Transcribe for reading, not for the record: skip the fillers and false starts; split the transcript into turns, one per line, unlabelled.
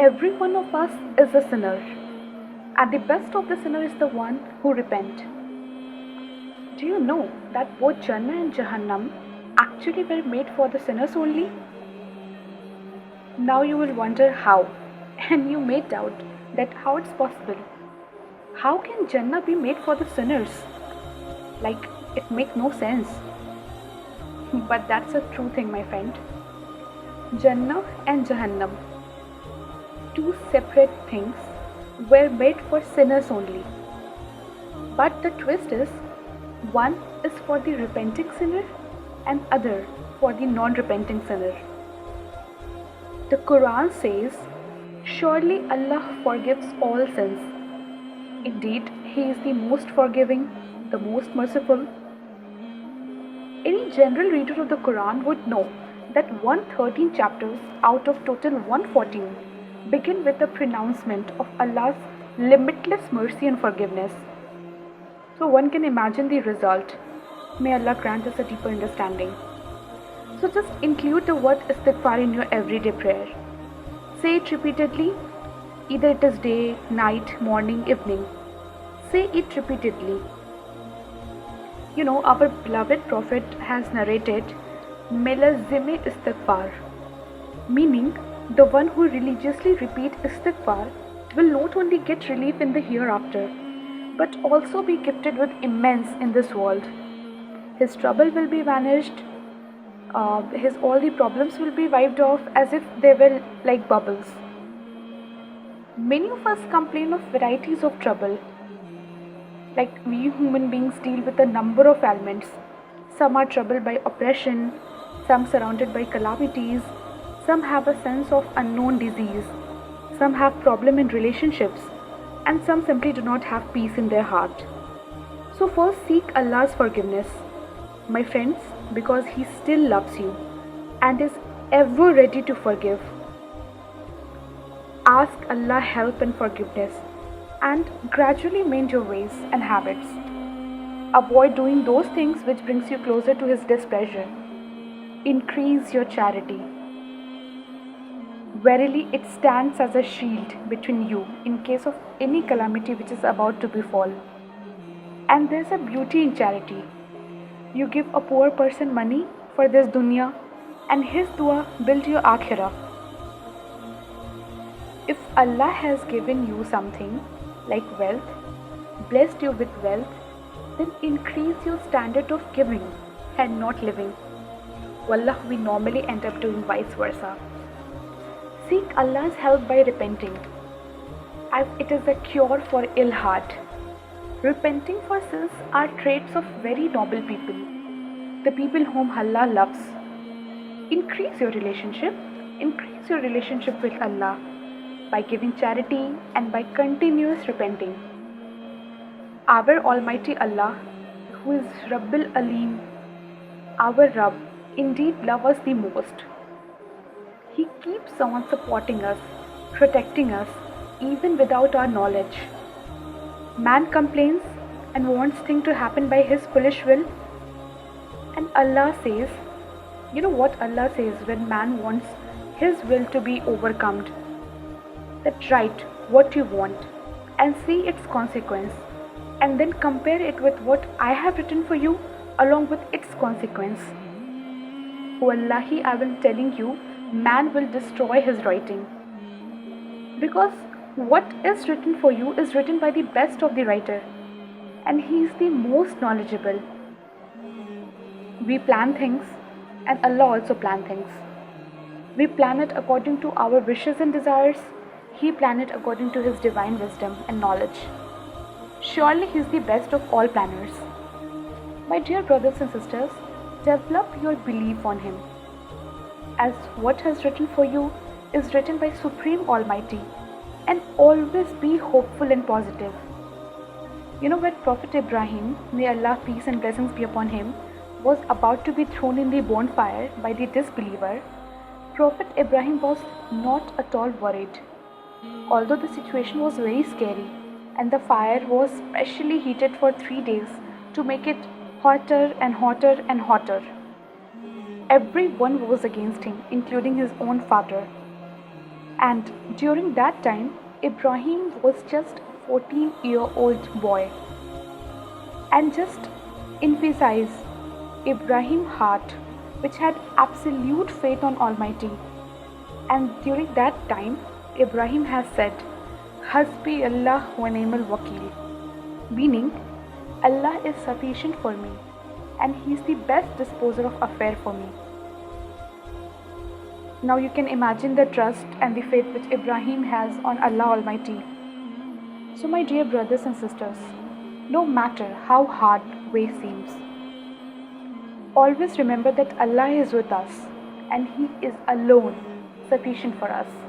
Every one of us is a sinner, and the best of the sinner is the one who repent. Do you know that both Jannah and Jahannam actually were made for the sinners only? Now you will wonder how, and you may doubt that how it's possible. How can Jannah be made for the sinners? Like, it makes no sense. But that's a true thing, my friend. Jannah and Jahannam, two separate things, were made for sinners only. But the twist is, one is for the repenting sinner and other for the non-repenting sinner. The Quran says, surely Allah forgives all sins. Indeed, He is the most forgiving, the most merciful. Any general reader of the Quran would know that 113 chapters out of total 114 begin with the pronouncement of Allah's limitless mercy and forgiveness. So one can imagine the result. May Allah grant us a deeper understanding. So just include the word istighfar in your everyday prayer. Say it repeatedly, either it is day, night, morning, evening. Say it repeatedly. You know, our beloved Prophet has narrated, Melazime istighfar, meaning the one who religiously repeats istighfar will not only get relief in the hereafter, but also be gifted with immense in this world. His trouble will be vanished, his all the problems will be wiped off as if they were like bubbles. Many of us complain of varieties of trouble. Like we human beings deal with a number of ailments. Some are troubled by oppression, some surrounded by calamities, some have a sense of unknown disease, some have problem in relationships, and some simply do not have peace in their heart. So first seek Allah's forgiveness, my friends, because He still loves you and is ever ready to forgive. Ask Allah help and forgiveness and gradually mend your ways and habits. Avoid doing those things which brings you closer to His displeasure. Increase your charity. Verily it stands as a shield between you in case of any calamity which is about to befall. And there is a beauty in charity. You give a poor person money for this dunya and his dua build your akhirah. If Allah has given you something like wealth, blessed you with wealth, then increase your standard of giving and not living. Wallah, we normally end up doing vice versa. Seek Allah's help by repenting, as it is a cure for ill heart. Repenting for sins are traits of very noble people, the people whom Allah loves. Increase your relationship with Allah by giving charity and by continuous repenting. Our Almighty Allah, who is Rabbil Alim, our Rabb, indeed loves us the most. He keeps on supporting us, protecting us, even without our knowledge. Man complains and wants things to happen by his foolish will. And Allah says, you know what Allah says when man wants his will to be overcome? That write what you want and see its consequence, and then compare it with what I have written for you along with its consequence. Wallahi, I am telling you, man will destroy his writing. Because what is written for you is written by the best of the writer, and he is the most knowledgeable. We plan things, and Allah also plans things. We plan it according to our wishes and desires. He planned it according to His divine wisdom and knowledge. Surely He is the best of all planners. My dear brothers and sisters, develop your belief on Him, as what has written for you is written by Supreme Almighty, and always be hopeful and positive. You know, when Prophet Ibrahim, may Allah peace and blessings be upon him, was about to be thrown in the bonfire by the disbeliever, Prophet Ibrahim was not at all worried. Although the situation was very scary and the fire was specially heated for 3 days to make it hotter and hotter and hotter, everyone was against him, including his own father. And during that time, Ibrahim was just a 14-year-old boy. And just emphasize Ibrahim's heart, which had absolute faith on Almighty. And during that time, Ibrahim has said, Hasbi Allah wa ni'mal wakil, meaning Allah is sufficient for me and He is the best disposer of affair for me. Now you can imagine the trust and the faith which Ibrahim has on Allah Almighty. So my dear brothers and sisters, no matter how hard way seems, always remember that Allah is with us and He is alone sufficient for us.